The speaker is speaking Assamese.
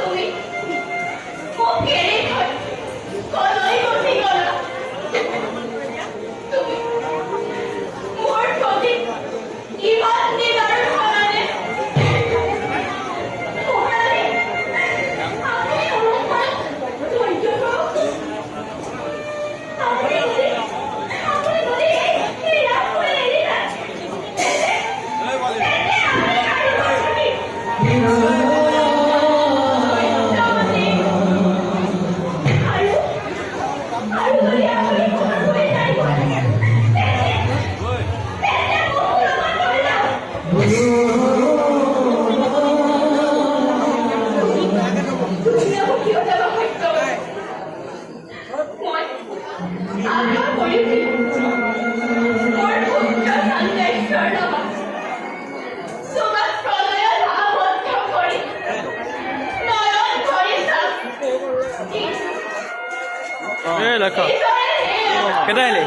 তুমি মোক এৰি থৈ কলৈ গুচি গলা তুমি মোৰ প্ৰতি ইমান দিনৰ সলনি মহাৰাণী আপুনি অলপমান ধৈৰ্য ধৰক আপুনি যদি এই ৰাত কৰি এৰি যায় তেন্তে আমি পাৰিব থাকিম আৰু যদি আপুনি ঘৰলৈ যায় তেন্তে মোক লগত লৈ যাওক তুমিও কিয় যাব সত্য মই আশা কৰিছিলোঁ মোৰ পুত্ৰ সন্দেশ্বৰ নামত তোমাক প্ৰলয়ত আবদ্ধ কৰি নয়ন ভৰি চাম লক্ষ্য কেতিয়া আহিলি?